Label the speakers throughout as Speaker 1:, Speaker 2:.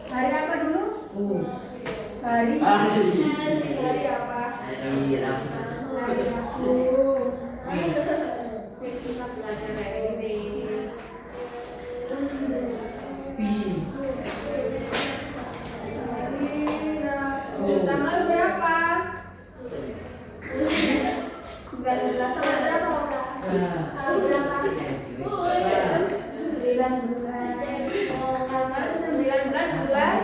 Speaker 1: Hari apa dulu? Hari apa? Hari Rabu. Kita belajar hari ini. Tanggal berapa? 19 tanggal berapa? Tanggal berapa? 19 bulan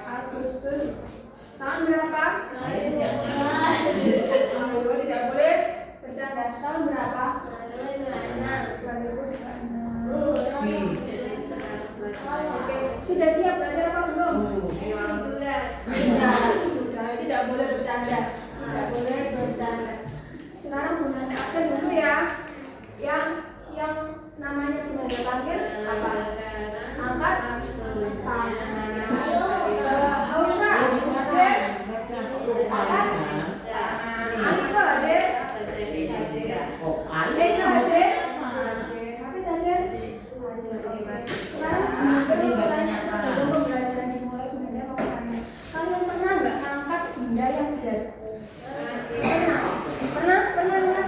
Speaker 1: Agustus tahun berapa? Tidak boleh bercanda. Tahun berapa? 2026. Oke, sudah siap belajar apa belum? Sudah, tidak boleh bercanda. Tidak boleh bercanda. Sekarang gunanya absen dulu ya. Yang namanya gunanya panggil apa? Angkat tangan. Aura, hadir. Angkat. Alika hadir. Alika hadir. Tapi hadir. Sekarang pertanyaan sebelum pembelajaran dimulai, gunanya mau tanya. Kalian pernah nggak angkat benda yang berat? Pernah nggak?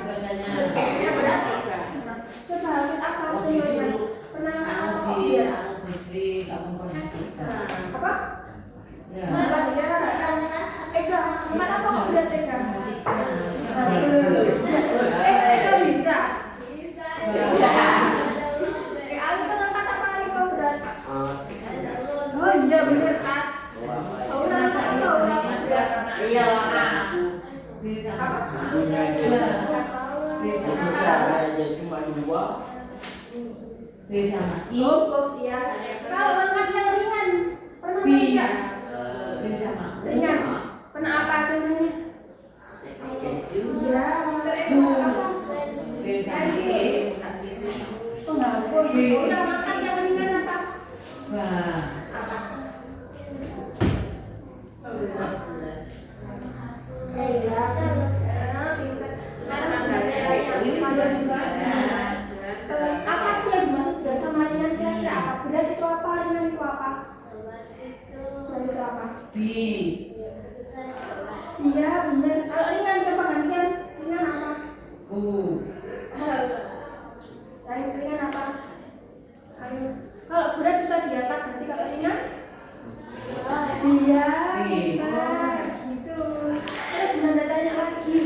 Speaker 1: Coba kita akan tunjukkan. Pernah apa dia? Apa? Apa dia? Eka, apa berat Eka? Eka bisa. Ali kan angkat apa Ali kau berat? Oh iya benar tas. Aura angkat itu Aura berat. Iya aku. Bisa apa?
Speaker 2: Cuma 2.
Speaker 1: Bisa. Iya. Kalau angkat yang ringan, pernah nggak? Bisa ringan. Pernah apa contohnya? Iya. Apa? Bisa. Oh nggak. Udah angkat yang ringan apa? Apa? Apa sih yang dimaksud berat sama ringan kira-kira apa? Berat itu apa? Ringan itu apa? Berat itu apa? Iya benar. Kalau ringan coba gantian. Ringan apa? Ringan apa? Kalau berat susah diangkat, nanti kalau ringan? Iya benar. Gitu. Terus Nanda tanya lagi.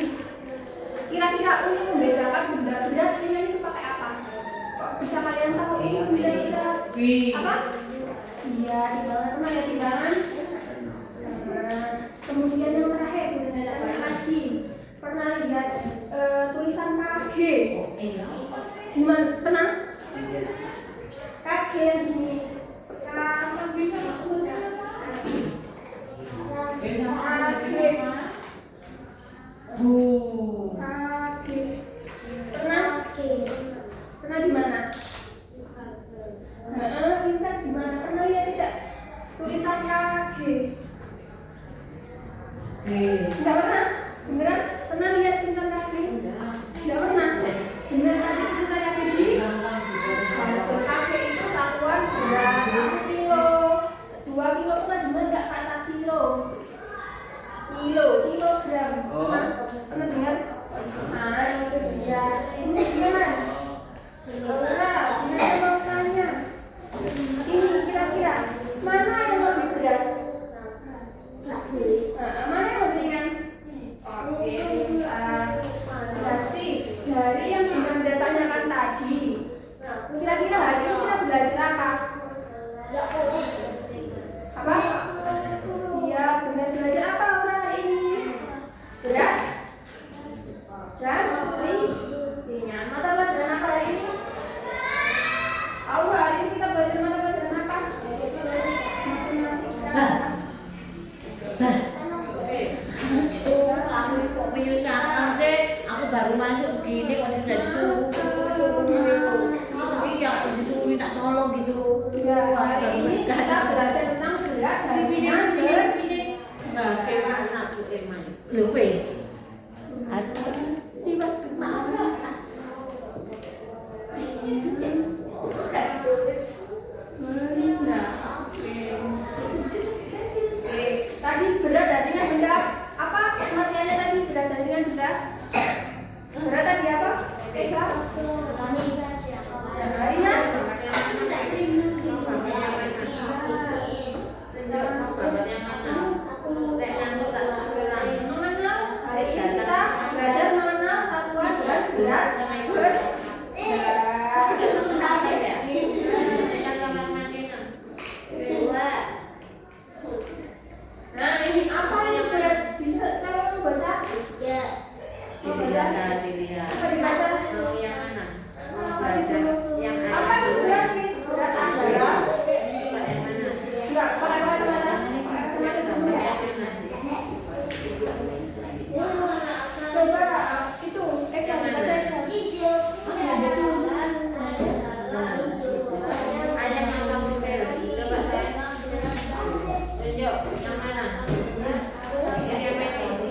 Speaker 1: Kira-kira untuk membedakan benda berat ringan itu pakai apa? Kok bisa kalian tahu ini benda berat? Apa? Iya, timbangan pernah ya timbangan. Kemudian yang terakhir Nanda tanya lagi. Pernah lihat tulisan KG? Gimana? Pernah? KG yang gini. Kan bisa maksudnya? KG. Pernah di mana? Pintar di mana? Pernah lihat tidak? Tulisan KG. Enggak pernah? Beneran? Pernah lihat tulisan KG? Enggak pernah? Beneran tadi tulisan KG di? KG itu satuan berat 1 kilo. 2 kilo itu kan bener nggak kata kilo? Kilogram. Pernah dengar? Nah itu dia. Ini gimana? Gimana mau tanya? Ini kira-kira mana yang lebih berat? Mana yang lebih ringan? Oke, berarti dari yang Anda tanyakan tadi, kira-kira hari ini kita belajar apa? Apa? Iya, benar belajar apa hari ini? Berat? Dan ringan. Mata pelajaran apa hari ini? Tahu nggak hari ini kita belajar mata pelajaran apa?
Speaker 3: Kok menyusahkan sih? Aku baru masuk gini kok sudah disuruh. Iya, aku disuruh minta tolong gitu.
Speaker 1: Ya, hari ini kita belajar tentang berat dan ringan.
Speaker 3: Bagaimana aku emang? Lupis. Silakan dilihat.
Speaker 1: Apa dibaca?
Speaker 3: Mau yang mana? Mau belajar yang
Speaker 1: Apa itu berat nih? Berat apa ya?
Speaker 3: Coba yang mana?
Speaker 1: Enggak, pakai mana? Coba itu,
Speaker 3: Yang mana? Ada yang kamu share. Coba saya tunjuk yang mana? Ini apa ini?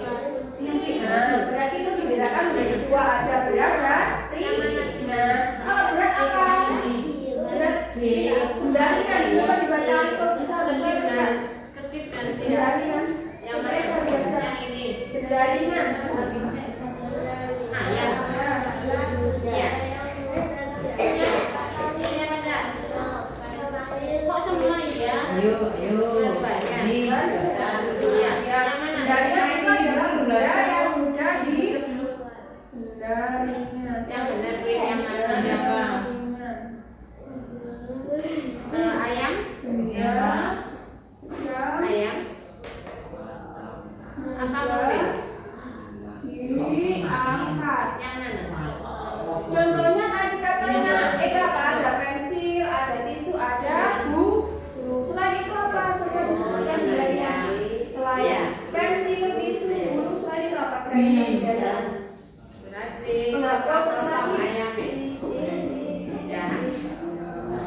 Speaker 1: Nah, berat itu dibedakan menjadi dua, ada berat dan ringan. Nah, kalau berat apa? Berat kendalikan, bukan dibaca itu susah berat kan?
Speaker 3: Ketip dan tidak.
Speaker 1: Kendalikan.
Speaker 3: Yang mana? Yang ini.
Speaker 1: Kendalikan.
Speaker 3: Ah, yang ya. Ini apa dah? Kok semua ya?
Speaker 2: Ayo, ayo. Ini
Speaker 3: Ya, yang mana?
Speaker 1: Kendalikan itu adalah benda yang mudah di kendalikan.
Speaker 3: Yang benar gue yang mana?
Speaker 2: Yang apa?
Speaker 3: Ayam?
Speaker 1: Ya.
Speaker 3: Ayam? Apa mobil?
Speaker 1: Diangkat.
Speaker 3: Yang mana?
Speaker 1: Contohnya tadi katanya apa? Ada pensil, ada tisu, ada buku. Selain itu apa? Coba disebutkan bedanya. Selain pensil, tisu, buku, selain itu apa? Kira-kira.
Speaker 3: Berarti
Speaker 1: Kenapa
Speaker 3: potong
Speaker 1: lagi?
Speaker 3: ayam ya.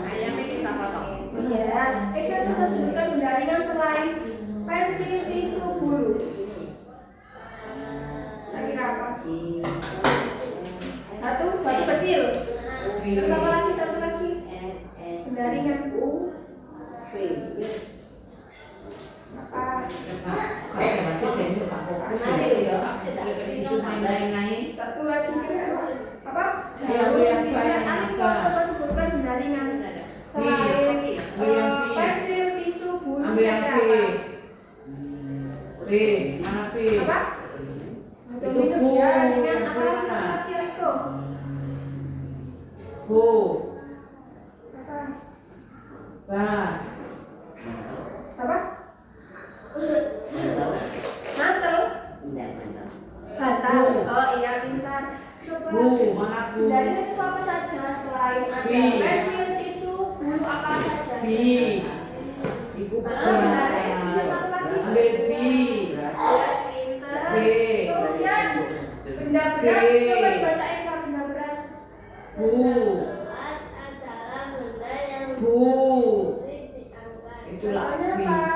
Speaker 3: Ayam ini kita potong.
Speaker 1: Iya. Kita coba sebutkan benda ringan selain pensil, tisu, bulu. Kira-kira apa sih? Satu, batu kecil. Terus apa lagi? Satu lagi. Benda ringan. Apa? Satu lagi kira apa? Ayo coba sebutkan benda ringan selain pensil, tisu, bulu,
Speaker 2: Ambil yang
Speaker 1: kira-kira
Speaker 2: P.
Speaker 1: apa?
Speaker 2: P, mana P?
Speaker 1: Apa?
Speaker 2: Itu
Speaker 1: Minum
Speaker 2: bu.
Speaker 1: ya, ringan apa lagi? Satu lagi Riko.
Speaker 2: Bu,
Speaker 1: Apa?
Speaker 2: ba,
Speaker 1: Apa? Mantel. Bantal. Oh iya, pintar. Coba.
Speaker 2: bu, mana bu?
Speaker 1: Dari itu apa saja selain ada
Speaker 2: Bi.
Speaker 1: pensil, tisu, bulu apa saja?
Speaker 2: B, ibu
Speaker 1: Benar, satu lagi.
Speaker 2: ambil B,
Speaker 1: Yes, pintar.
Speaker 2: B.
Speaker 1: Kemudian benda berat,
Speaker 2: B.
Speaker 1: coba dibacain Kak, benda berat.
Speaker 2: bu, bu, itulah
Speaker 1: Contohnya
Speaker 2: B,
Speaker 1: apa?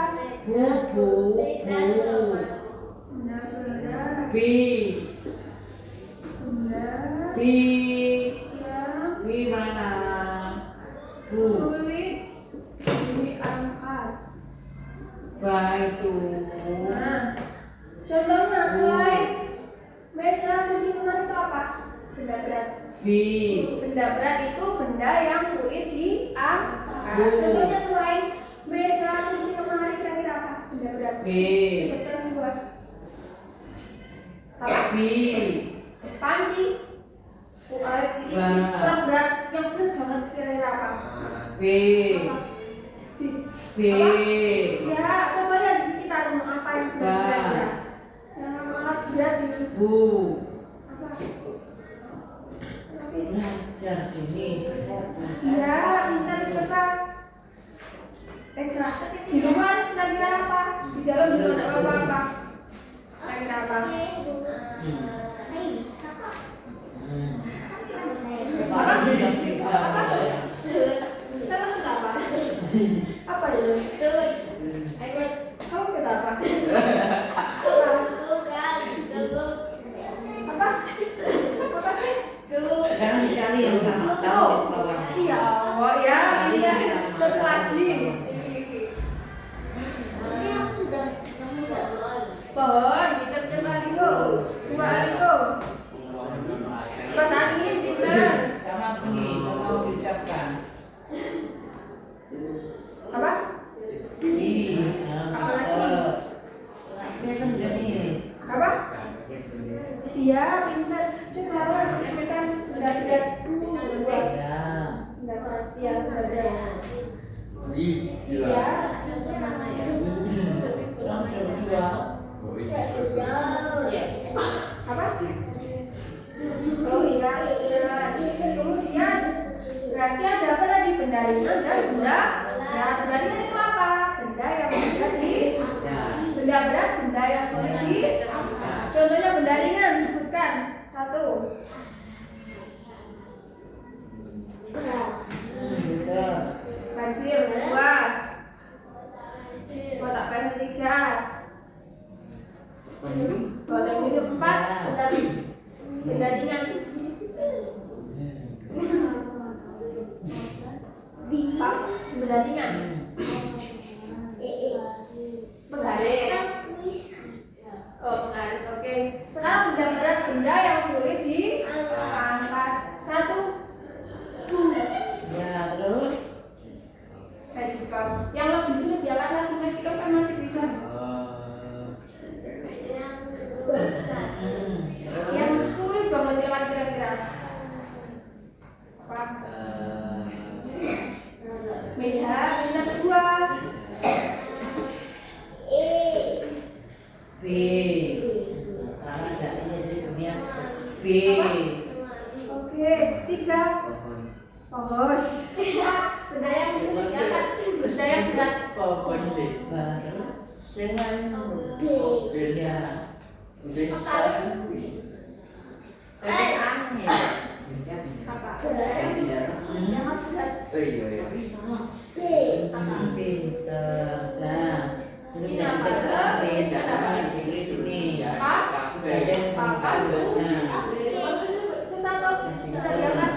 Speaker 2: bu, bu, bu,
Speaker 1: Benda berat.
Speaker 2: B,
Speaker 1: Benda
Speaker 2: B,
Speaker 1: yang
Speaker 2: B mana? Bu,
Speaker 1: sulit diangkat.
Speaker 2: ba itu.
Speaker 1: Nah, contohnya selain meja, kursi, lemari itu apa? Benda berat.
Speaker 2: B,
Speaker 1: Benda berat itu benda yang sulit diangkat.
Speaker 2: Bu.
Speaker 1: Contohnya selain meja, kursi, lemari kira-kira apa? Benda berat.
Speaker 2: B,
Speaker 1: Sebutkan dua. Apa?
Speaker 2: B,
Speaker 1: Panci. Ini
Speaker 2: Wah.
Speaker 1: orang berat yang berat banget kira-kira apa?
Speaker 2: B,
Speaker 1: Apa?
Speaker 2: B,
Speaker 1: Ya, coba lihat di sekitar rumah apa yang berat
Speaker 2: Wah.
Speaker 1: kira-kira. Yang amat berat ini.
Speaker 2: bu.
Speaker 1: Apa?
Speaker 2: Belajar ini.
Speaker 1: Ya, minta cepat. Ekstra. Di luar kira-kira apa? Di dalam juga ada apa-apa. Kira-kira apa? Apa? Apa? Salah kita apa? Apa itu? Kamu kita apa? Apa? Apa sih?
Speaker 2: Sekarang dicari yang sama tahu lawannya.
Speaker 1: Iya, oh ya, iya. Satu lagi. Pohon, kita coba Aliko. Dua Aliko. Pas angin, benar.
Speaker 2: Sama ini, sama diucapkan.
Speaker 1: Apa?
Speaker 2: Apa lagi? Ini kan jenis.
Speaker 1: Apa? Iya, pintar. Coba sebutkan berat-berat dua.
Speaker 2: Ya.
Speaker 1: Berat yang berat.
Speaker 4: Iya.
Speaker 1: Iya.
Speaker 2: Orang berdua.
Speaker 1: Apa? ringan dan benda berat. Benda ringan itu apa? Benda yang mudah di benda berat, benda yang sulit di. Contohnya benda ringan, sebutkan 1.
Speaker 2: Betul.
Speaker 1: Pensil 2. Kotak pen 3. Kotak minum 4. Benda ringan. Benda ringan. Penggaris. Oh, penggaris. Oke. Sekarang benda berat, benda yang sulit diangkat. 1.
Speaker 2: Ya, terus
Speaker 1: Magicom. Yang lebih sulit diangkat lagi, Magicom kan masih bisa. Yang sulit banget diangkat kira-kira apa? Meja kedua.
Speaker 2: B. Karena ada ini jadi sebenarnya B.
Speaker 1: Oke, 3. Pohon. Benda yang sulit diangkat, benda yang berat.
Speaker 4: Pohon sih.
Speaker 2: Baru dengan
Speaker 4: Mobilnya. Bisa. Angin.
Speaker 1: Apa? Benda yang berat.
Speaker 4: Iya.
Speaker 2: pinter. Nah,
Speaker 1: Ini apa?
Speaker 2: di sini.
Speaker 1: Apa?
Speaker 2: Bagusnya.
Speaker 1: Sesatu sudah diangkat.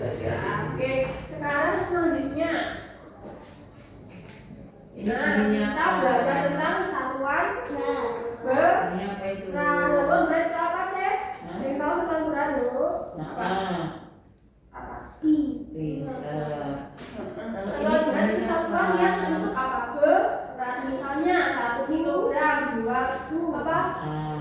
Speaker 1: Oke, sekarang selanjutnya. Nah, kita belajar tentang satuan berat.
Speaker 2: Ini apa itu?
Speaker 1: Nah, satuan berat itu apa sih? Yang tahu satuan berat dulu? Apa? Apa?
Speaker 2: Pinter.
Speaker 1: Satuan berat itu satuan yang bentuk apa? Berat. Misalnya 1 kilogram, 2 apa?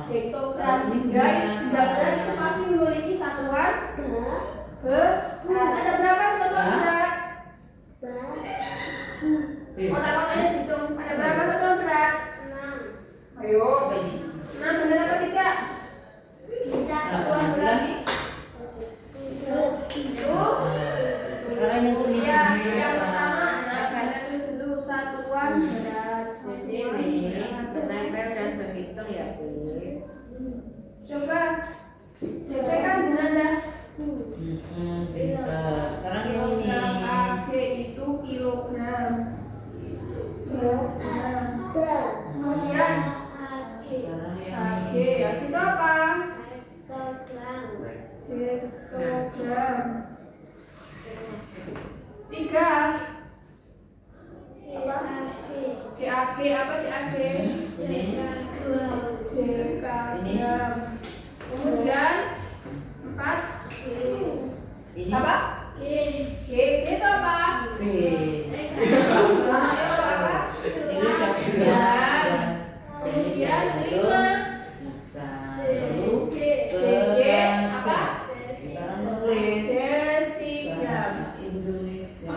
Speaker 1: Hektogram. Benda berat itu pasti memiliki satuan berat. Ada berapa satuan berat? Kotak-kotaknya dihitung. Ada berapa satuan berat? 6. Ayo. 6 benar apa tidak? Satuan berat itu.
Speaker 2: Sekarang yang ini
Speaker 1: Iya, yang pertama. Nah, kalian tulis dulu satuan berat.
Speaker 3: Menempel dan berhitung ya, Bu.
Speaker 1: Coba kan Nanda.
Speaker 2: pinter. Sekarang yang ini.
Speaker 1: Kilogram kg itu kilogram. Kemudian
Speaker 2: Sekarang yang
Speaker 1: kg
Speaker 2: ini.
Speaker 1: ya itu apa? Hektogram. 3. Apa? DAG apa DAG?
Speaker 2: Ini.
Speaker 1: Dekagram. Kemudian 4.
Speaker 2: Ini.
Speaker 1: Apa? G itu apa?
Speaker 2: B.
Speaker 1: Nah, itu apa?
Speaker 2: Ini bisa.
Speaker 1: Kemudian 5.
Speaker 2: Bisa.
Speaker 1: G apa?
Speaker 2: Sekarang nulis.
Speaker 1: Desigram.
Speaker 2: Bahasa Indonesia.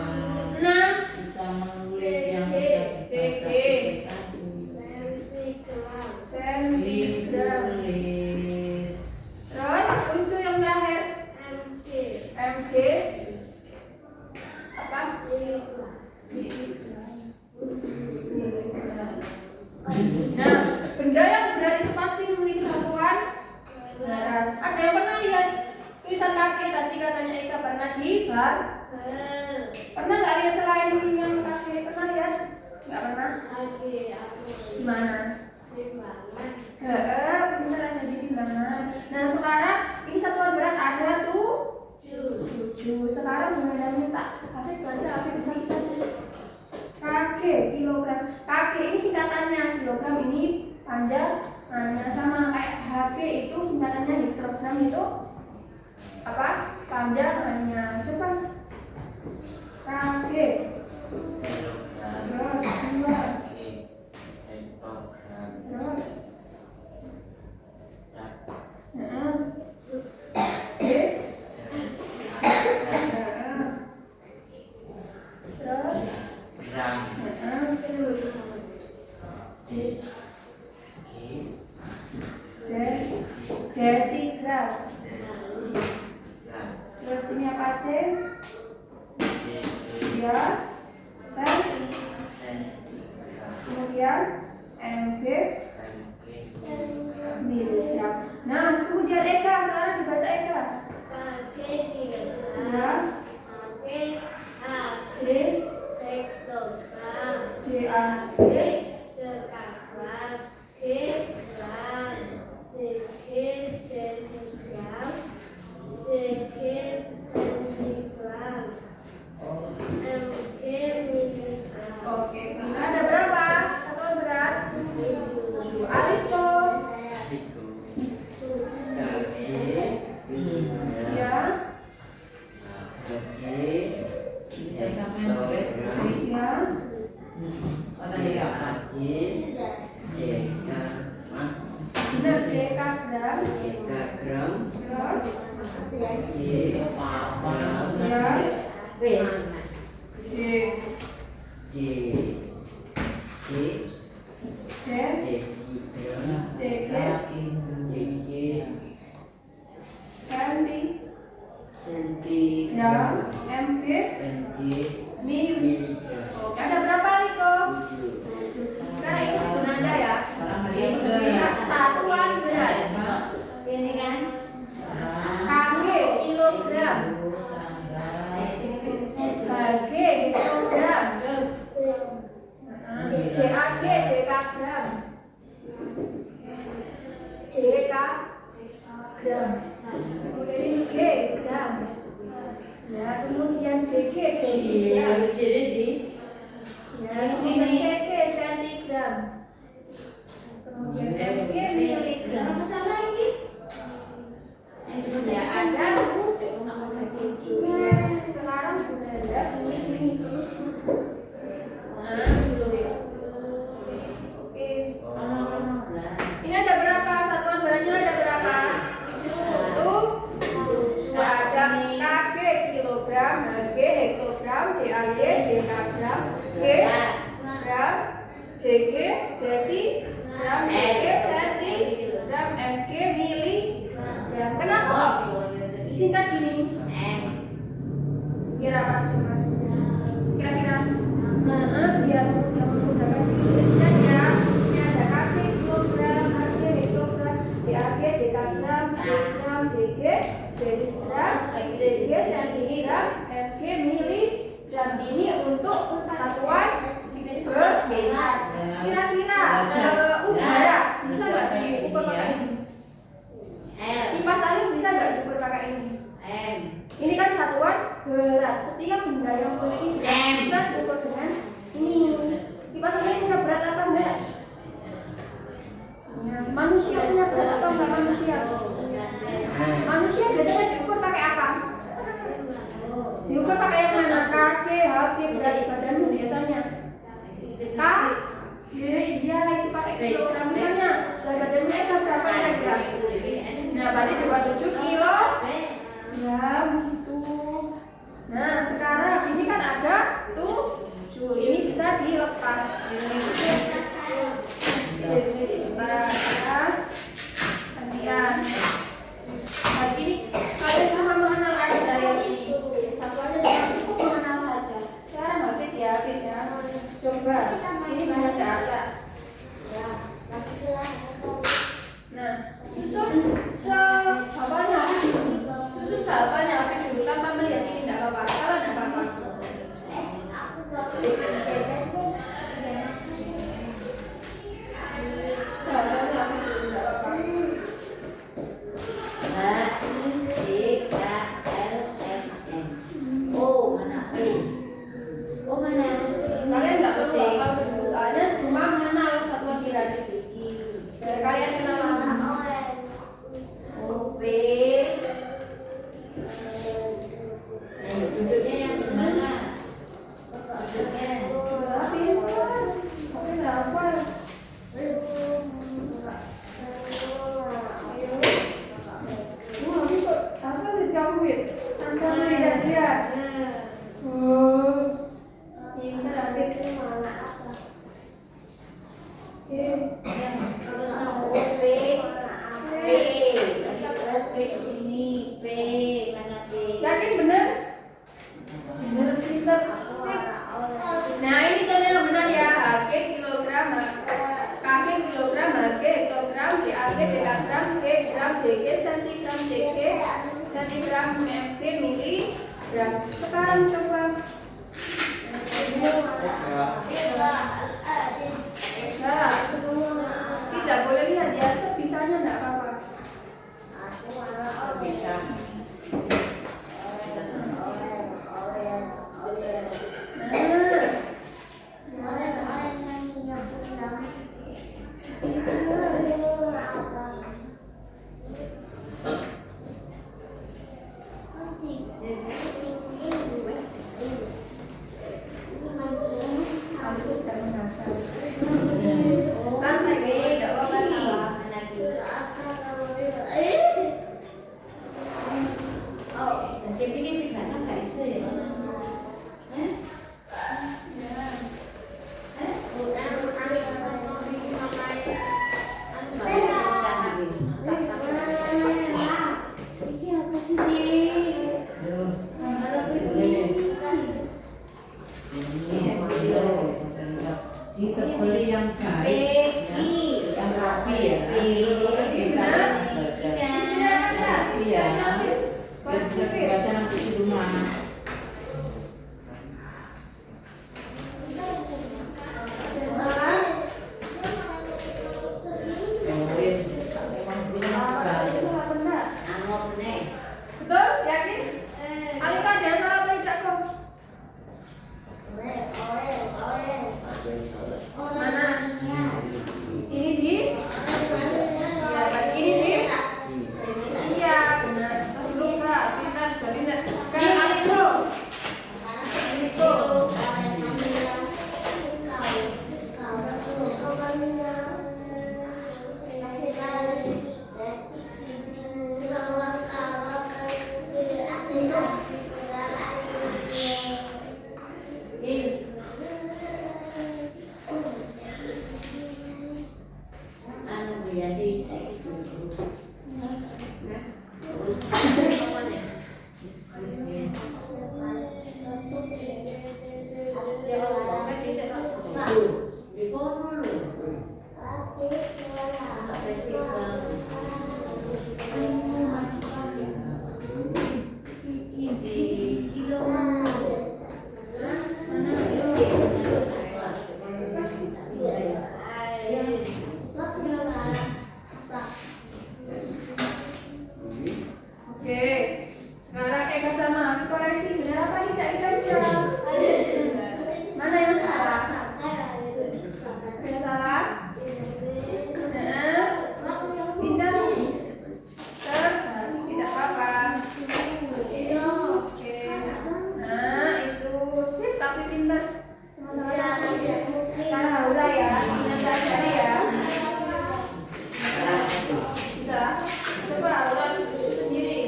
Speaker 1: 6.
Speaker 2: Kita menulis yang sudah dibaca tadi.
Speaker 1: Sentigram.
Speaker 2: Ditulis.
Speaker 1: Terus uncu yang terakhir MG apa? Nah, benda yang berat itu pasti memiliki satuan berat. Ada yang pernah lihat tulisan kaki tadi katanya Eka pernah di bar? Pernah nggak lihat selain yang kaki? Pernah lihat? Nggak pernah? Gimana? Bener ada di timbangan. Nah sekarang ini satuan berat ada 7. Sekarang gimana minta? Afif baca, Afif bisa-bisa. kg kilogram. Kg ini singkatannya, kilogram ini panjangannya sama kayak HG itu singkatannya, hektogram itu apa? Panjangannya. Coba kg. Terus 2. Terus desigram. Terus ini apa C? bener dekagram.
Speaker 4: Dekagram.
Speaker 1: Terus
Speaker 4: Dekagram.
Speaker 1: ya
Speaker 2: Wes.
Speaker 1: D
Speaker 4: D. D.
Speaker 1: C
Speaker 4: Desigram.
Speaker 1: C
Speaker 4: DG.
Speaker 1: senti
Speaker 4: Sentigram.
Speaker 1: MG
Speaker 4: MG.
Speaker 1: mili.
Speaker 4: Miligram.
Speaker 1: Oke, ada berapa Liko?
Speaker 4: 7.
Speaker 1: Sekarang ini Anda ya.
Speaker 2: Sekarang hari
Speaker 1: Ini satuan berat.
Speaker 2: ini kan.
Speaker 1: KG kilogram. HG kilogram. DAG dekagram. Dekagram. Kemudian ini G gram. Ya, kemudian DG desigram. Ya, kemudian CG sentigram. Kemudian MG miligram. Apa salah ini? Ya ada 7. Sekarang sudah ada ini. Dulu ya. Oke. Ini ada berapa? Satuan beratnya ada berapa? 7. Ada KG kilogram, HG hektogram, DAG dekagram, G gram, DG desigram, DG sentigram, MG miligram. Kenapa kok disingkat gini? Biar apa coba? Kira-kira? Biar kamu mudahkan dirinya ya. Ini ada KG kilogram, HG hektogram, DAG dekagram, gram, DG desigram, DG sentigram, MG miligram. Ini untuk satuan bersinar. Kira-kira udara bisa nggak diukur pakai ini? Kipas angin bisa nggak diukur pakai ini? Ini kan satuan berat. Setiap benda yang memiliki berat bisa diukur dengan ini. Kipas angin punya berat apa enggak? Ya, manusia punya berat apa enggak manusia? Manusia biasanya diukur pakai apa? Diukur pakai yang mana? KG, HG, berat badanmu biasanya. Iya itu pakai kilogram misalnya. Berat badannya itu berapa kira-kira? Nah, berarti 27 kilogram itu. Nah, sekarang ini kan ada 7. Ini bisa dilepas. Jadi kita gantian. Nah, ini kalian cuma mengenal aja yang ini. Satuannya cuma cukup mengenal saja. Sekarang Hafid ya, Hafid ya. Coba. Ini benar ada. Nah, susun sehafalnya Hafid dulu. Susun sehafalnya Hafid dulu tanpa melihat ini tidak apa-apa. Kalau tidak apa-apa. Sehafalnya Hafid dulu tidak apa-apa. Kalian nggak perlu hafal dulu soalnya cuma mengenal satuan berat. Kalian kenal apa?
Speaker 2: OP. Duduknya yang gimana? Duduknya.
Speaker 1: Tapi hafal. Ini kok hafal dikawin tanpa melihat dia. Pintar Hafid. Yakin bener? Bener pintar. Sip. Nah ini contoh yang benar ya. HG kilogram, KG kilogram, HG hektogram, DAG dekagram, G gram, DG sentigram, DG sentigram, MG miligram. Sekarang coba. Tidak boleh lihat ya, sebisanya tidak apa-apa.
Speaker 2: Bisa.
Speaker 1: Santai, tidak apa-apa salah.
Speaker 2: ya. Bisa baca. Iya. Dan bisa baca nanti di rumah.
Speaker 1: Betul? Yakin? Alika ada yang salah apa tidak kok? Mana? Ini di? Iya, berarti ini di? Iya, benar. Terus dulu Kak, pintar, sudah pintar. Sekarang Aliko. Aliko. Oke, sekarang Eka sama Ami koreksi benar apa tidak dibaca? Mana yang salah? Yang salah? Pindah. Tidak apa-apa. Oke. Nah, itu sip tapi pintar. Sama-sama. Sekarang Aura ya, yang cari ya. Bisa? Coba Aura sendiri.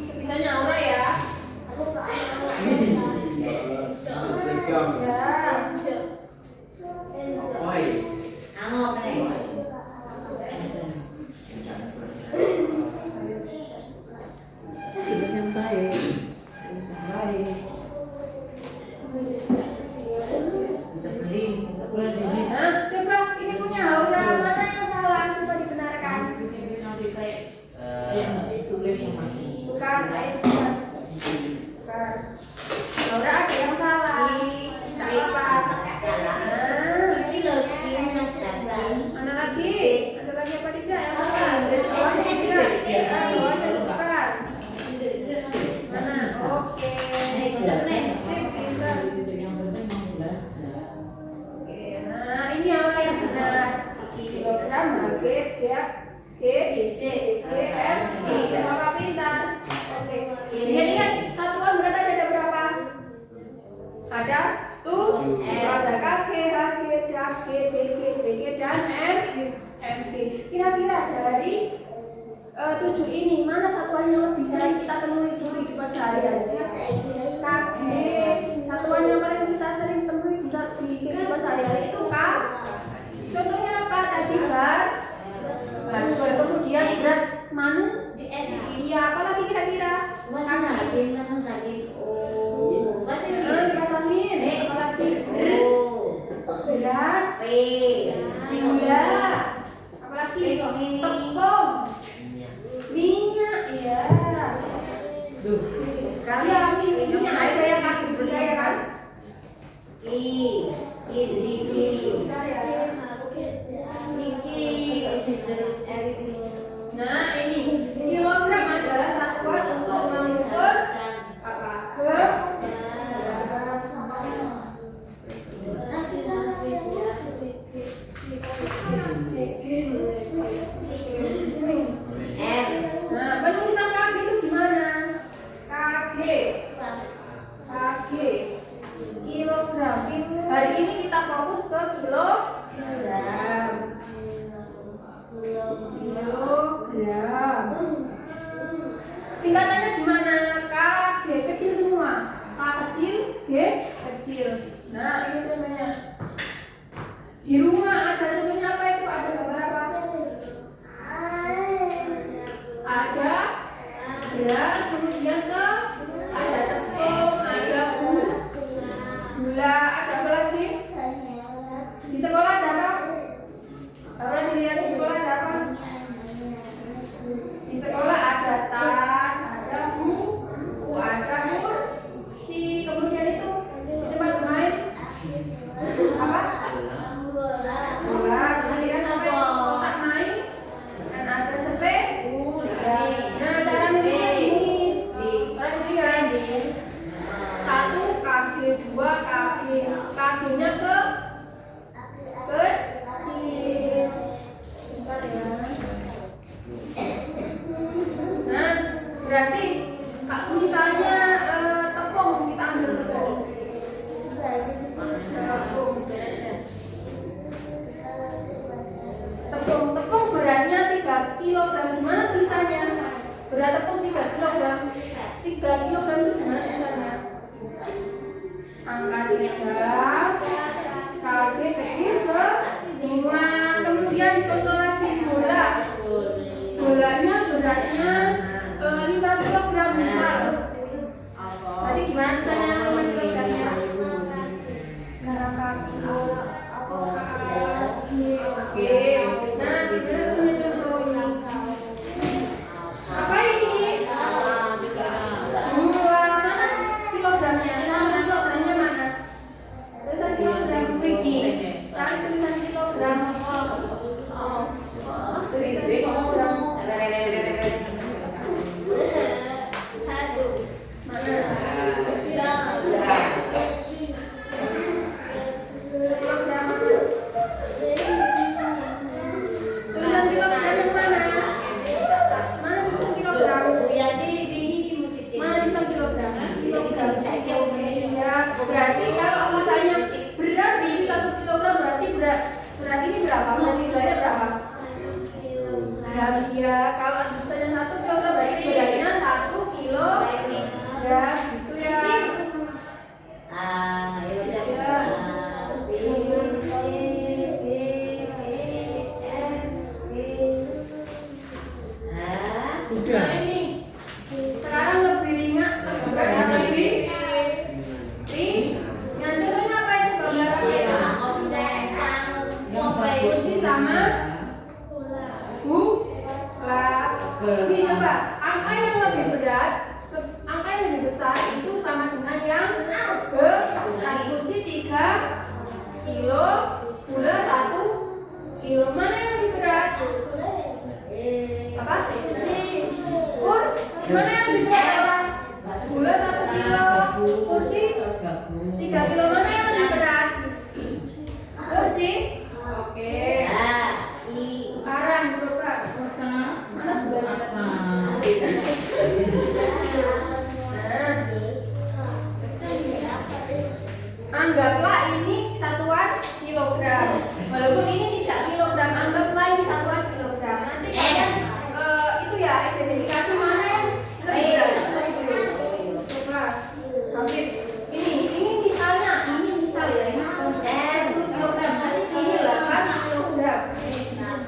Speaker 1: Sebisanya Aura ya.
Speaker 2: Tugas yang baik. Bisa beli, bisa pulang di Indonesia.
Speaker 1: Nah, coba ini punya Aura, mana yang salah? Coba dibenarkan.
Speaker 2: Yang ditulis sama
Speaker 1: Bukan, bukan. Aura ada yang salah. Tidak apa-apa. Mana lagi? Ada lagi apa tidak yang salah? Bawahnya tidak. Bawahnya bukan. Mana? Oke. Sip, pintar.
Speaker 2: yang penting mau belajar.
Speaker 1: Oke, nah ini Aura yang benar. Kilogram G, C, G, R, I. Tidak apa-apa pintar. Oke. Ingat-ingat satuan berat ada berapa? Ada tuh, ada KG, HG, DG, DG, JG, dan MG. Kira-kira dari 7 ini mana satuan yang bisa kita temui di kehidupan sehari-hari? KG, satuan yang paling kita sering temui di kehidupan sehari-hari itu K. Contohnya apa? Tadi bar, kemudian berat mana? Iya, apalagi kira-kira? Dikasamin, apalagi? Beras, gula, apalagi? Tepung, minyak, iya. Sekali ya, minyak ada yang kaki juga ya kan? Nah ini kilogram adalah satuan untuk mengukur apa? Nah penulisan kaki itu gimana? KG kilogram. Hari ini kita fokus ke kilogram. lihat di sekolah ada apa? Di sekolah ada tas, ada buku, ada kursi, kemudian itu di tempat bermain apa? Bola, kemudian apa? Kotak main, dan ada sepeda. Nah, cara nulisnya ini, cara nulisnya satu kaki, dua kaki, kakinya kecil. Bentar ya. Nah, berarti kalau misalnya tepung, kita ambil tepung. Tepung beratnya 3 kg. Gimana tulisannya? Berat tepung 3 kg. 3 kg itu gimana tulisannya? Angka 3 kaki kecil semua. Kemudian contoh lagi bola. Bolanya beratnya 5 kg misal. Berarti gimana tulisannya 5 kg-nya? Oke. Nah, gimana punya contoh ini? Apa ini? Dua. Mana kilogramnya? Kilogramnya mana? Tulisan kilogram Wiki. Cari tulisan kilogram. Tulisan kilogram. Mana? Kilogram. Tulisan kilogram yang mana? Mana tulisan kilogram? Mana tulisan kilogram? Kilogram. Iya. Berarti kalau misalnya berat ini 1 kilogram berarti berarti ini berapa? Nilainya berapa? Iya. Kalau misalnya 1 kilogram berarti beratnya 1 kilogram. Gitu ya.
Speaker 2: Sudah.
Speaker 1: Nah ini sekarang lebih ringan, lebih ringan. Contohnya apa itu gambarnya? Kursi sama bola. Ini coba angka yang lebih berat, angka yang lebih besar itu sama dengan yang berat. Kursi 3 kilo, bola 1 kilo. Mana yang lebih berat? Apa? Mana yang lebih berat? Bola 1 kilo, kursi 3 kilo. Mana yang lebih berat? Kursi. Oke. Sekarang coba mana bolanya? Anggaplah ini satuan kilogram. Walaupun ini tidak kilogram, anggaplah ini satuan kilogram. Nanti kalian itu ya identifikasi mana yang lebih berat. Coba, Habib. Ini misalnya, ini misal ya, ini 10 kilogram. Ini 8 kilogram.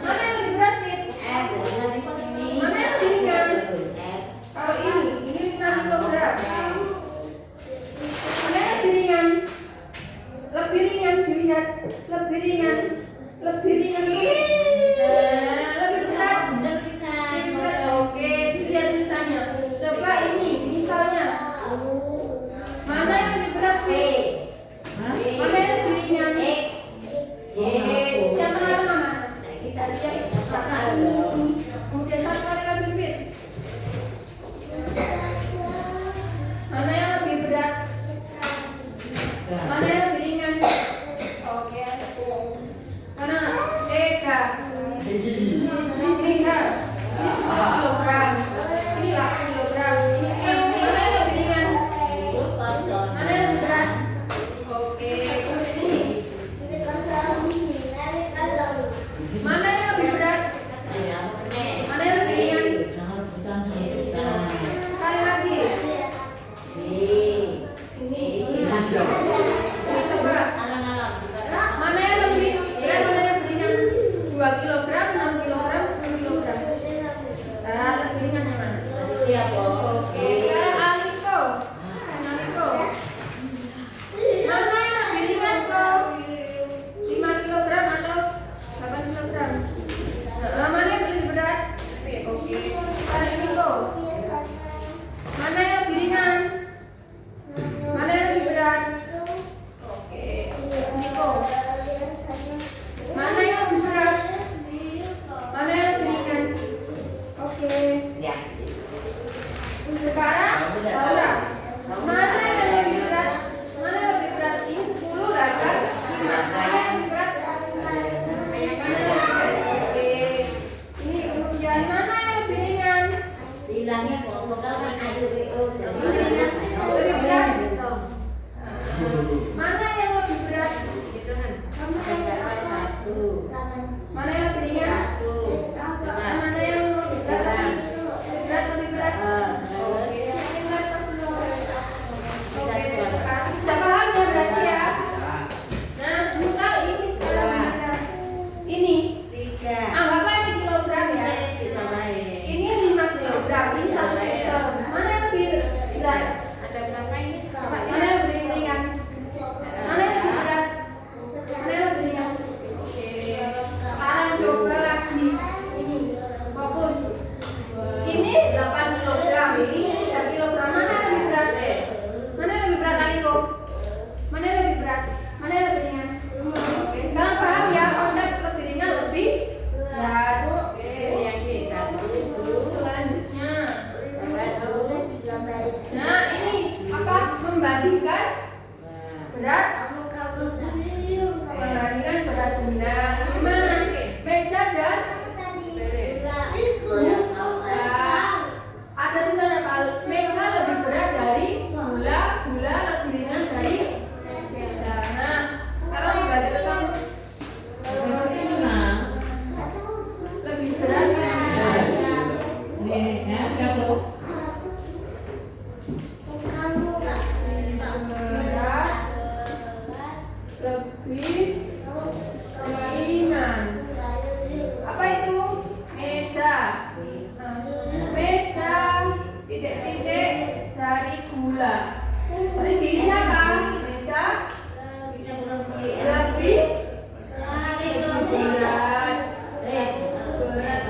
Speaker 1: Mana yang lebih berat, Fit? Mana yang lebih ringan? Kalau ini 5 kilogram. Mana yang lebih ringan? Lebih ringan, dilihat. Lebih ringan. Lebih ringan. Lebih besar. Oke, lihat tulisannya. Coba ini, misalnya. Mana yang lebih berat, Fit? Mana yang lebih ringan? Yang tengah-tengah mana? Kita lihat. Kemudian satu kali lagi, Fit. Mana yang lebih berat? Mana yang lebih ringan? Oke. Mana? Eka. Ini 10 kilogram. Ini 8 kilogram. Mana yang lebih ringan? Mana yang lebih berat? Oke. Ini. Mana yang lebih berat?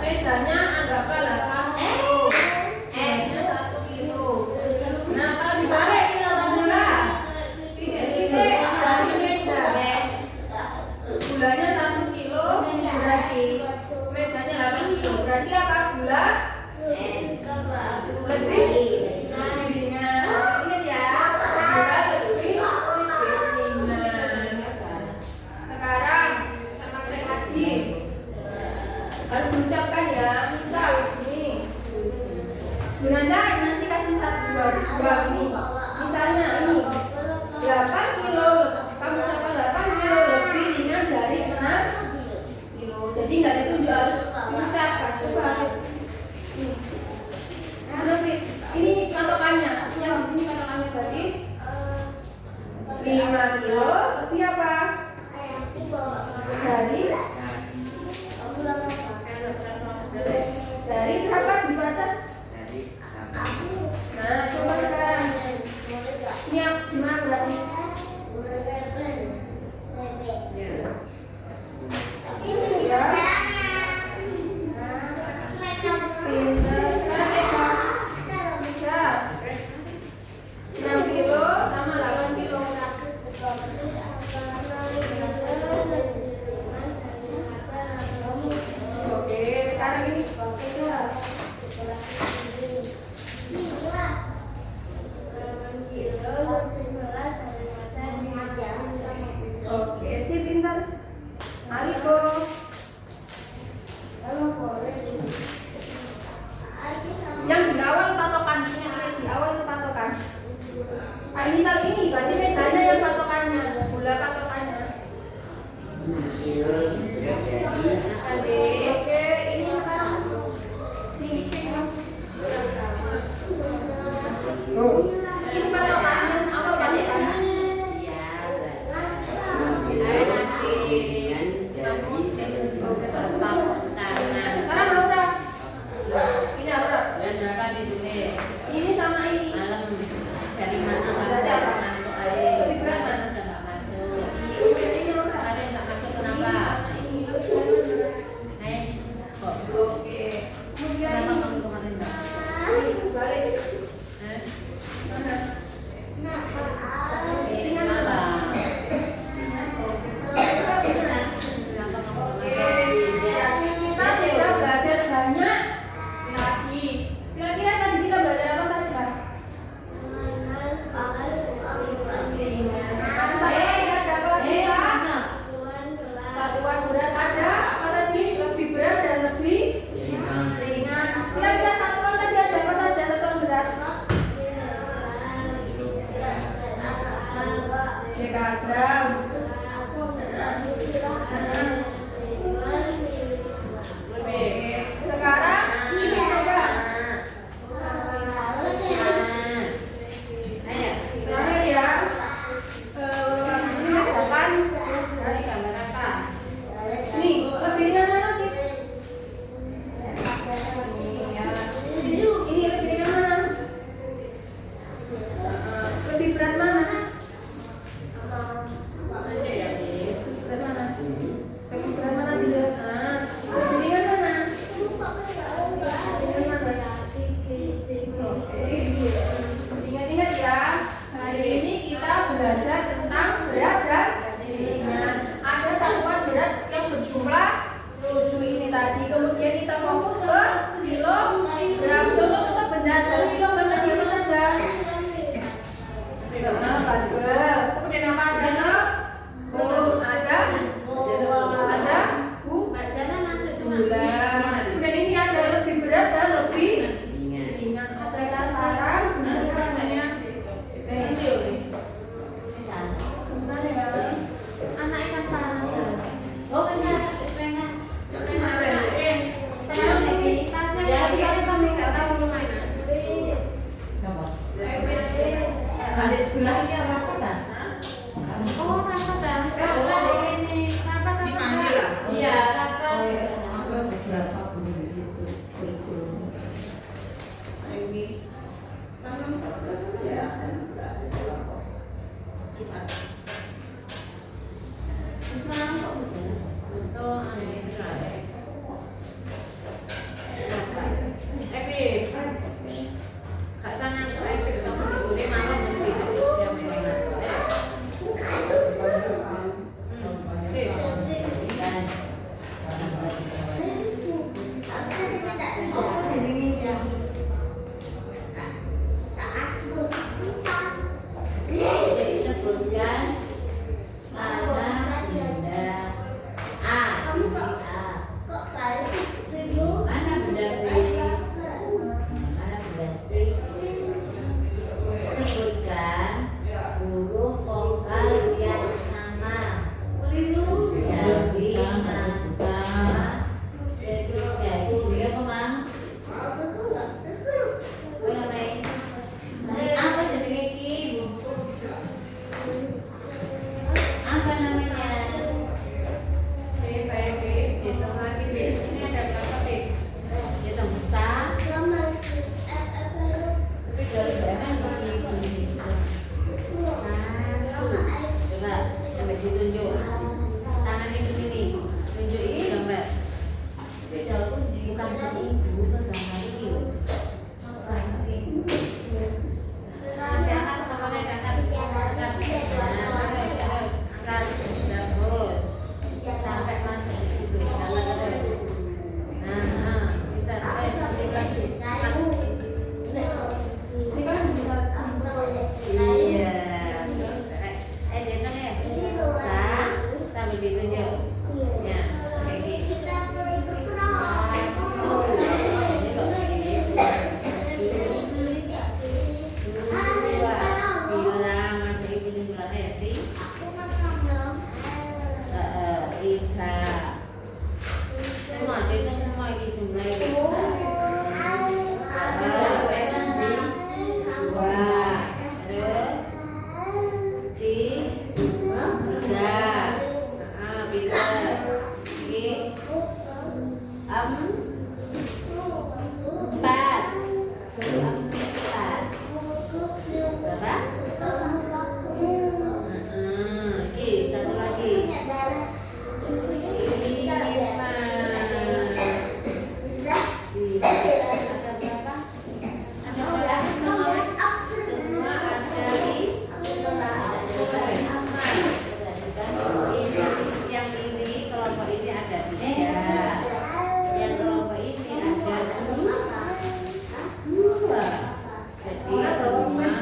Speaker 1: mejanya anggaplah 8 kilo. Mejanya 1 kilo. Nah, kalau dibalik gula, titik-titik dari meja. Gulanya 1 kilo, berarti mejanya 8 kilo. Berarti apa? Gula lebih ringan. Ingat ya, gula lebih ringan. Sekarang sama kayak tadi harus diucapkan ya. Misal ini Gunanda nanti kasih 1 2 ini. Misalnya ini 8 kilo, kamu ucapkan 8 kilo lebih ringan dari 6 kilo. Jadi nggak ditunjuk, harus diucapkan. Coba ini patokannya, yang di sini patokannya berarti 5 kilo lebih apa? Dari berapa dibaca? Nah, coba sekarang ini yang gimana berarti? Ya. Pintar. Sekarang bisa 6 kilo sama 8 kilo. Oke, sekarang ini oke, si pintar. Aliko. Yang di awal patokan, di awal itu patokan. Misal ini berarti mejanya yang patokannya, gula patokannya. Oke, ini sekarang. Oh, ini patokannya awal patokannya. Sekarang Laura. Ini Laura. Ini sama ini. Berarti apa? Lebih berat mana? Ini Laura. Oke. Kemudian ini balik. Mana? Kita sudah belajar banyak lagi. Kira-kira tadi kita belajar apa saja? Saya lihat dapat bisa satuan berat ada apa tadi? Lebih berat dan lebih ringan. Kira-kira satuan tadi ada apa saja satuan berat? Dekagram. Sekarang ini coba. Sekarang ya. Ini delapan. Nih, lebih ringan mana sih? Ini lebih ringan mana? Lebih berat mana? Berat mana? Lebih berat mana dilihat? Lebih ringan mana? Ingat-ingat ya, hari ini kita belajar tentang berat dan ringan. Ada satuan berat yang berjumlah 7 ini tadi. Kemudian kita fokus ke kilogram. Contoh benda dari kilogram tadi apa saja? Barbel. Kemudian apa ada? Ada gula. Kemudian ini ada lebih berat dan lebih ringan. Oke, sekarang misalnya pentil. Bentar ya.
Speaker 3: Anak ikan panas.
Speaker 1: Sekarang ini
Speaker 3: Ya, kami nggak tahu kemana.
Speaker 2: Adik sebelah ini apa kan?
Speaker 3: Oh, sama dah. Ini apa
Speaker 2: Dipanggil lah.
Speaker 3: Iya, rapat.
Speaker 2: Ada beberapa guru di situ kurikulum. Ini tanam ya absen berarti kelompok Jumat.
Speaker 3: Sekarang kok bisa? Oh, ini terakhir. bukan ke ibu, ke gambar ini. Jangan kemana angkat, angkat, terus sampai masuk di situ, jangan terus. Nah, kita terus
Speaker 1: Ini kan bisa
Speaker 3: iya. Jangan ya. Sambil ditunjuk. Ya, kayak gitu. Bilang masuk ibu jumlah hati. Ika. Semua itu semua ini jumlah ini. Dua. Terus tiga. Bila ini empat. Berapa? Oke, satu lagi. Lima. Ada berapa? Ada berapa? Semua ada yang ini kelompok ini ada 3. Yang kelompok ini ada 2. Jadi semua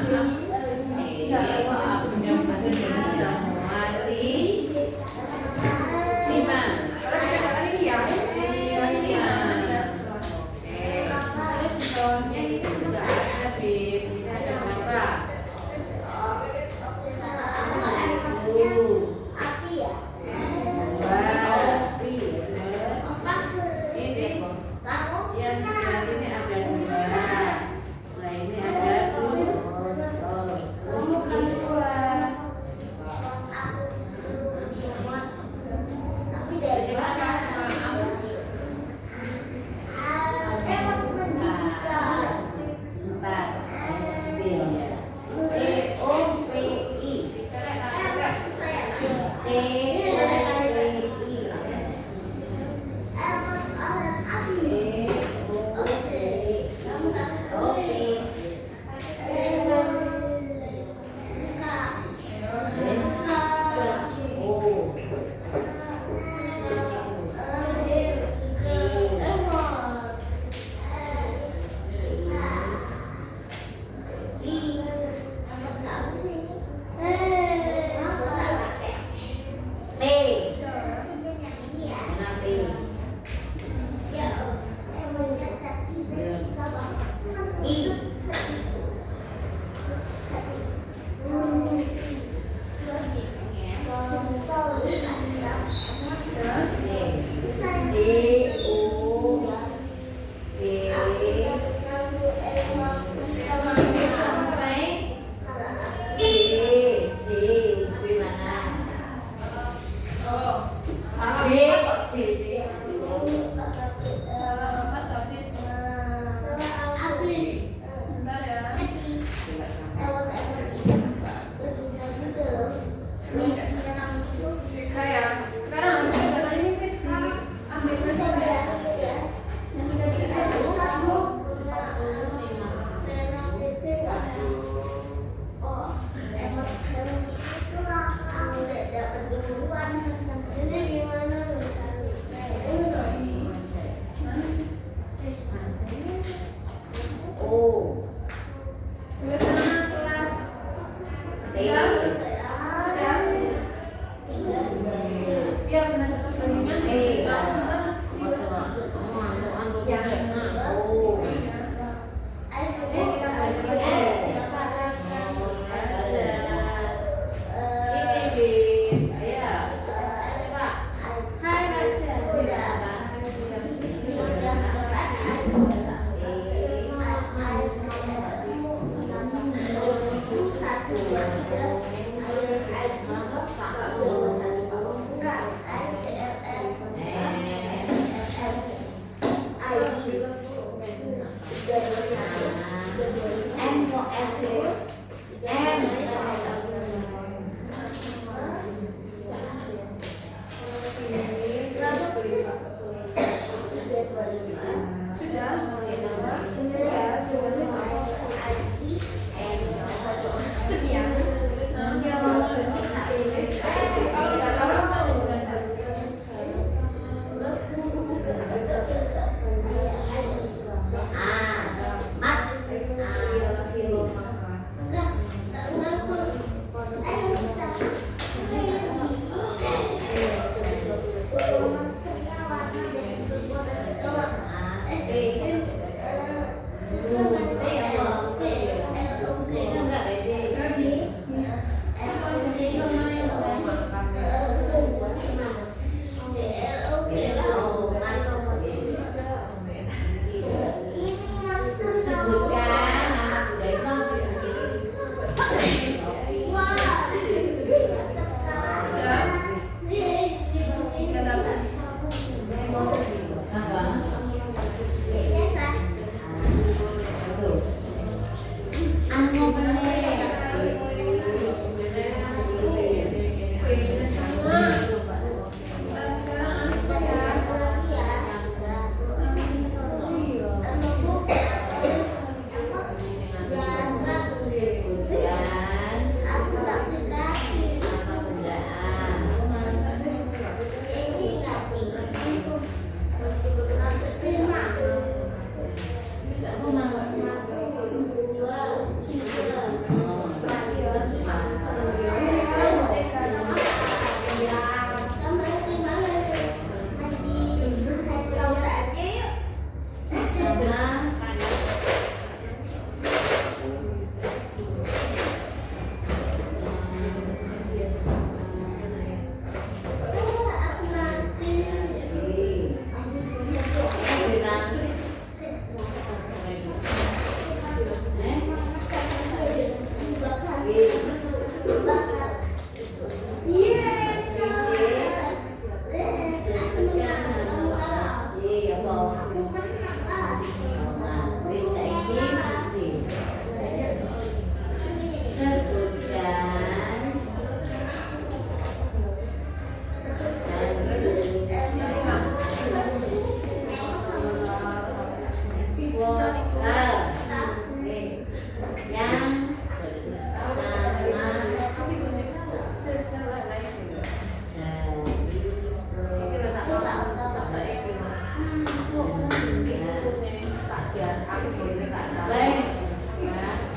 Speaker 3: aku boleh tak salah.
Speaker 2: Baik.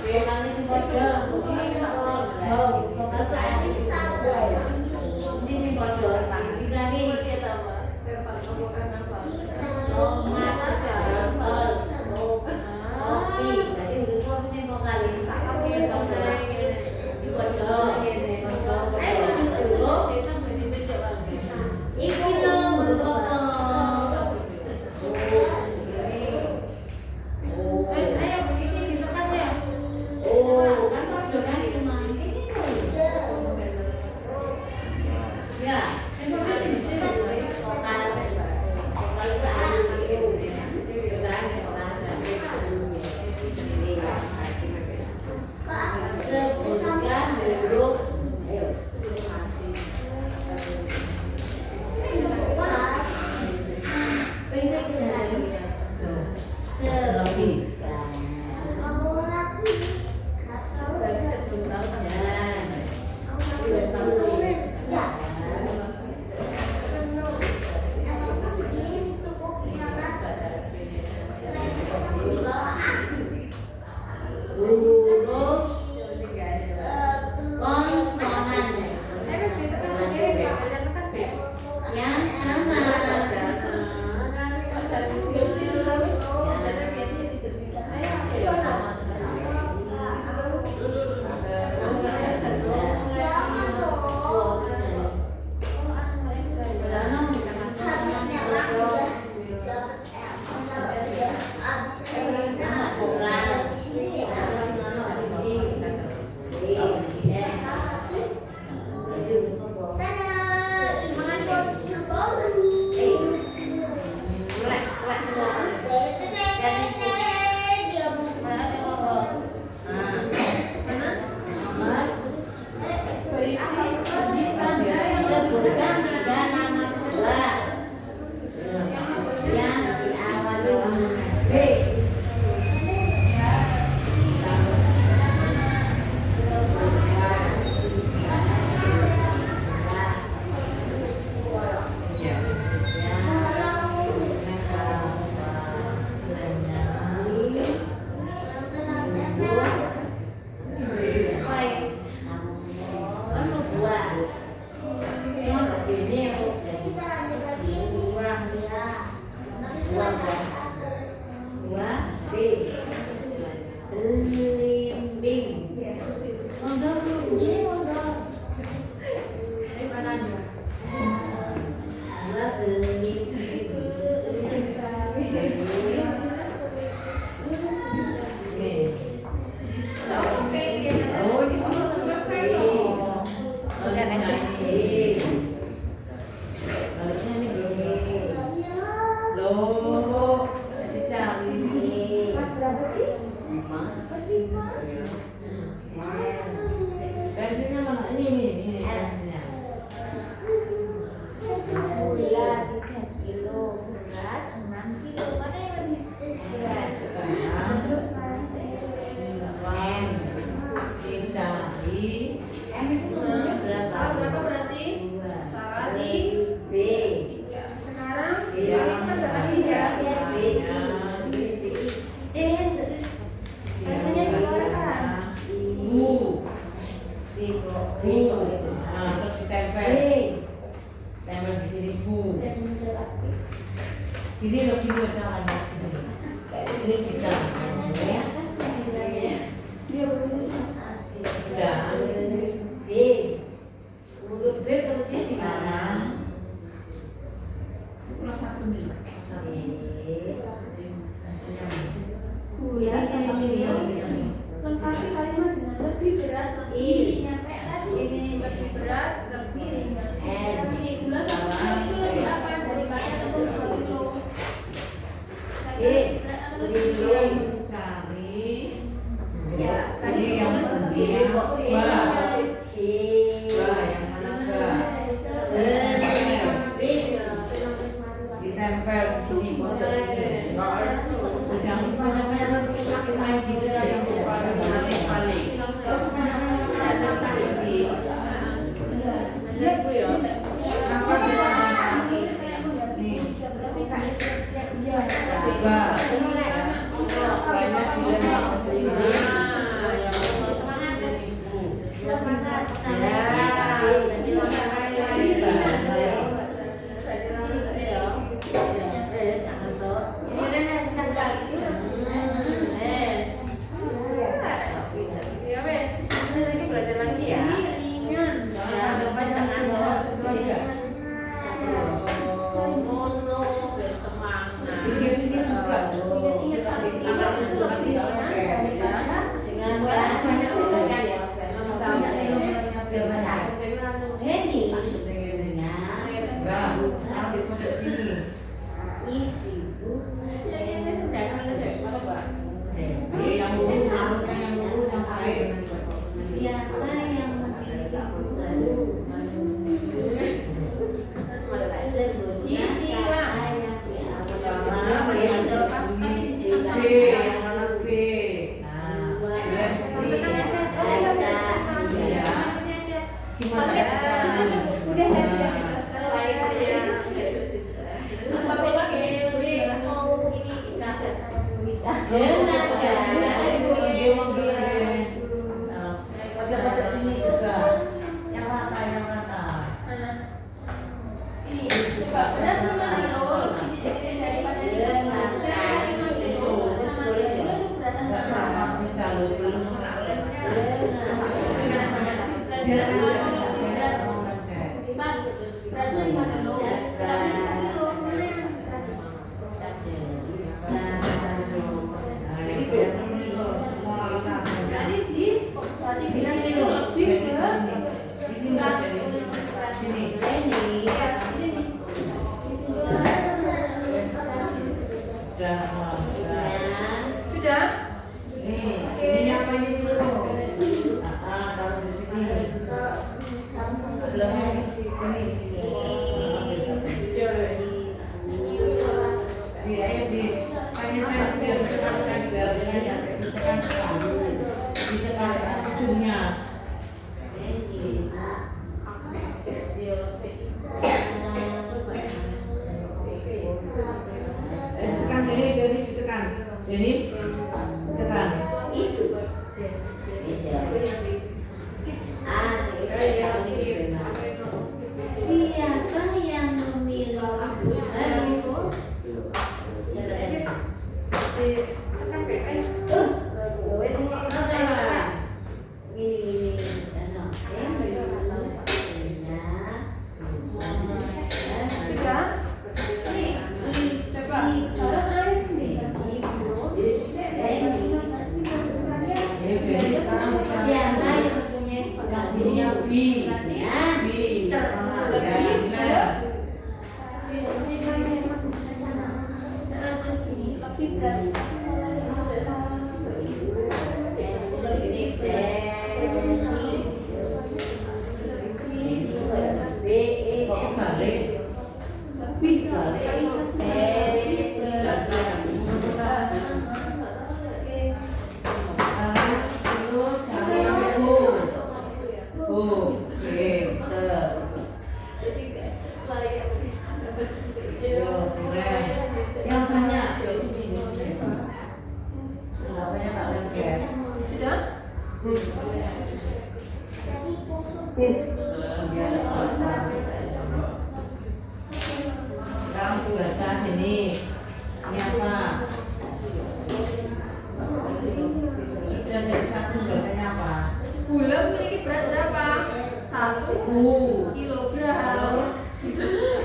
Speaker 2: Biar manis sing padha. Ini sing padha tak lagi. Tomat, apel, kopi. Jadi udah kopi sing kok kali. Tak kopi sing padha. Iki padha. Iki lho bentuk. Oh, kan padha kan iki mah. Ya, sing padha sing sing vokal. Vokal itu kan sebutkan huruf. Ayo. Bisa sebutkan. Huruf konsonan yang sama. Sebutkan 3 nama buah yang diawali huruf B. Belimbing. Monggo nggih monggo. Dari mana aja? Dua belimbing.
Speaker 4: Bensinnya mana? Ini bensinnya.
Speaker 1: Gula 3 kilo, beras 6 kilo. Mana yang lebih beras? Selesai.
Speaker 4: M. Cari.
Speaker 1: M itu berapa? Berapa berarti? Salati
Speaker 2: B.
Speaker 1: sekarang
Speaker 4: Iya.
Speaker 1: kita berarti ya. Rasanya dikeluarkan.
Speaker 4: Nah, terus ditempel. Tempel di sini bu. Ini loh caranya. Ini kita.
Speaker 1: Dia berusaha.
Speaker 4: Sudah.
Speaker 2: B. Huruf B bentuknya di mana?
Speaker 4: Plus 1 nih.
Speaker 1: Gula sama gula. Lengkapi kalimat dengan lebih berat, lebih nyampe lagi. Ini lebih berat, lebih ringan. Ini gula sama gula itu apa yang dari kaya atau kilo?
Speaker 2: Belimbing.
Speaker 4: Cari.
Speaker 1: Ya,
Speaker 4: Ini yang
Speaker 2: B.
Speaker 4: ba. Ba yang mana ba? Ditempel di sini pojok sini. Jangan sebanyak-banyak nanti makin main gitu yang paling. Terus banyak-banyak di. Iya bu ya. Apa bisa nih? Ba.
Speaker 3: Ya wes, lagi belajar lagi ya.
Speaker 1: ringan.
Speaker 2: Siapa yang memiliki baru? Sebutnya kata yang
Speaker 4: Pojok-pojok sini juga. Yang rata. Enggak apa-apa bisa lu belum kena lemnya.
Speaker 1: Mas, berasnya di mana lo?
Speaker 4: Di sini loh, lebih ke di sini aja di sini.
Speaker 1: Sudah?
Speaker 4: Ini apa ini dulu? Taruh di sini. Sebelah sini, sini. Ayo ditekan ujungnya. Tekan Denis ditekan. Denis tekan.
Speaker 2: Siapa yang memilih baru? Siapa yang punya
Speaker 4: B. Yang banyak di sini. Nggak banyak nggak lengket.
Speaker 1: Sudah?
Speaker 4: Sekarang baca sini. Ini apa? Sudah jadi satu bacanya apa?
Speaker 1: Gula memiliki berat berapa? 1 kilogram.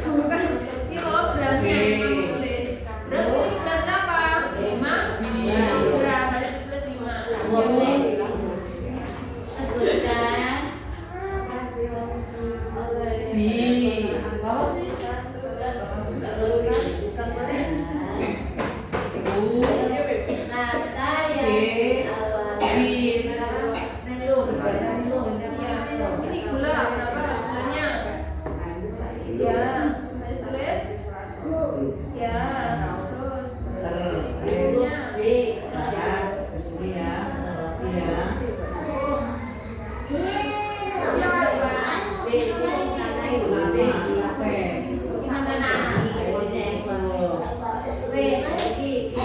Speaker 1: Bukan kilogramnya yang tulis. Beras memiliki berat berapa? 5 kilogram. Ada tulis 5.
Speaker 2: Sebutkan
Speaker 4: B. Bawa sini.
Speaker 2: kata yang
Speaker 1: Ini gula berapa gulanya? Ya, ada tulis. Ya, terus gulanya.
Speaker 2: Wes, iki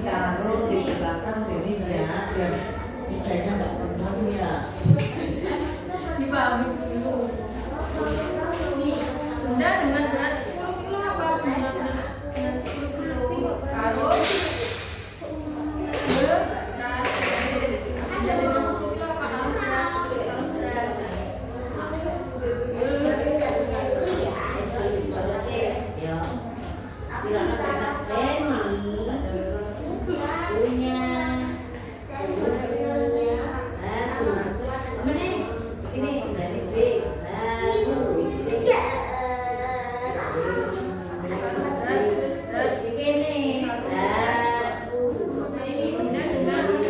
Speaker 4: ditaruh di belakang Dennisnya biar mejanya nggak penuh ya.
Speaker 1: Dipahami dulu. Ini benda dengan berat 10 kilo apa? Benda dengan 10 kilo. Karung beras. Benda dengan 10 kilo apa? Karung beras. Ini benda dengan berat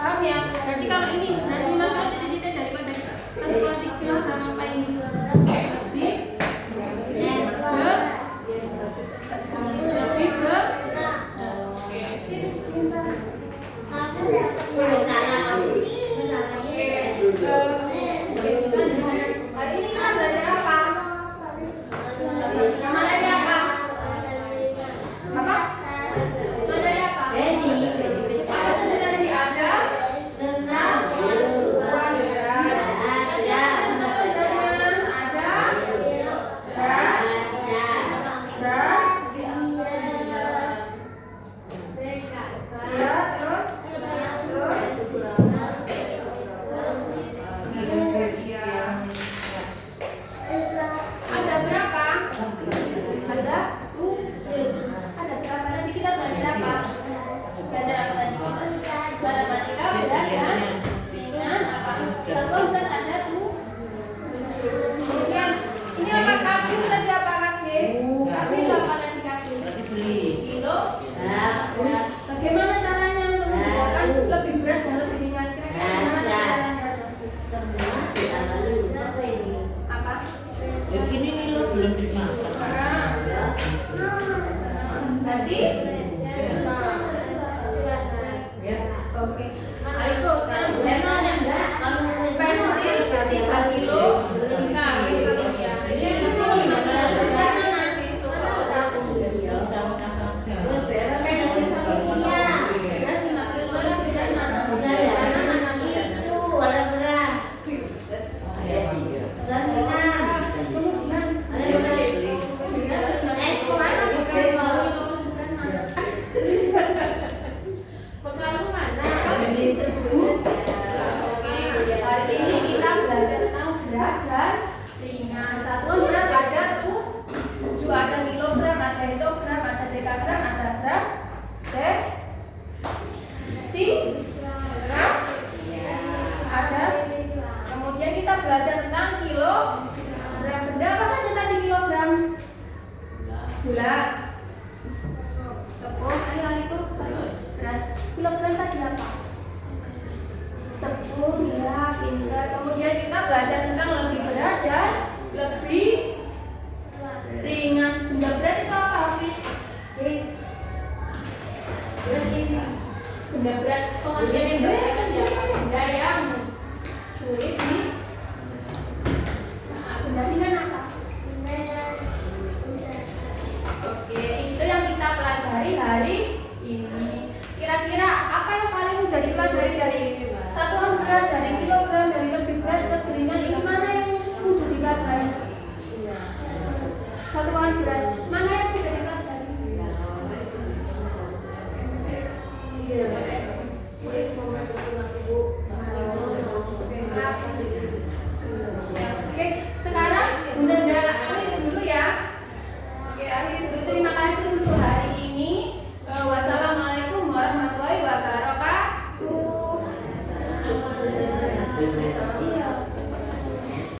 Speaker 1: Paham ya? Berarti kalau ini nasi makan cita-cita daripada nasi kilogram apa ini? Lebih ke hari ini kita belajar apa? Materi apa? Apa? Materi apa? Apa saja tadi ada? Ada berapa? Ada ada berapa? Nanti kita belajar apa? Belajar apa tadi kita? Matematika berat dan ringan apa? Contoh berat ada kemudian ini apa kaki tadi apa kaki? Kaki itu apa tadi kaki? Kilo. Bagaimana caranya untuk membuatkan lebih berat dan lebih ringan? Kira-kira gimana caranya? Apa?
Speaker 4: Begini nih lo belum dimakan.
Speaker 1: Berarti
Speaker 4: Ya.
Speaker 1: oke. Aiko sekarang bagaimana enggak? Pensil 3 kilo bisa ya. Ini pensil sama iya. Beras 5 kilo lah beda mana? Hari ini kita belajar tentang berat dan ringan. Satuan berat ada tuh 7, ada kilogram, ada hektogram, ada dekagram, ada gram, gram, ada. Kemudian kita belajar tentang kilogram. Benda apa saja tadi kilogram? Gula, tepung, ayo itu beras. kilogram tadi apa? Tepung, ya, pintar. Kemudian kita belajar tentang lebih berat dan lebih ringan. Benda berat itu apa, Hafiz? Berat ini. Benda berat. Pengertian yang berat itu apa? Benda yang sulit di. Nah, benda ringan apa? Oke, itu yang kita pelajari hari ini. Kira-kira apa yang paling mudah dipelajari dari satuan berat, dari kilogram, dari lebih berat, lebih ringan, ini mana yang mudah dipelajari? Satuan berat, mana yang mudah dipelajari? Oke, sekarang Bunda akhirin dulu ya. Oke, akhirin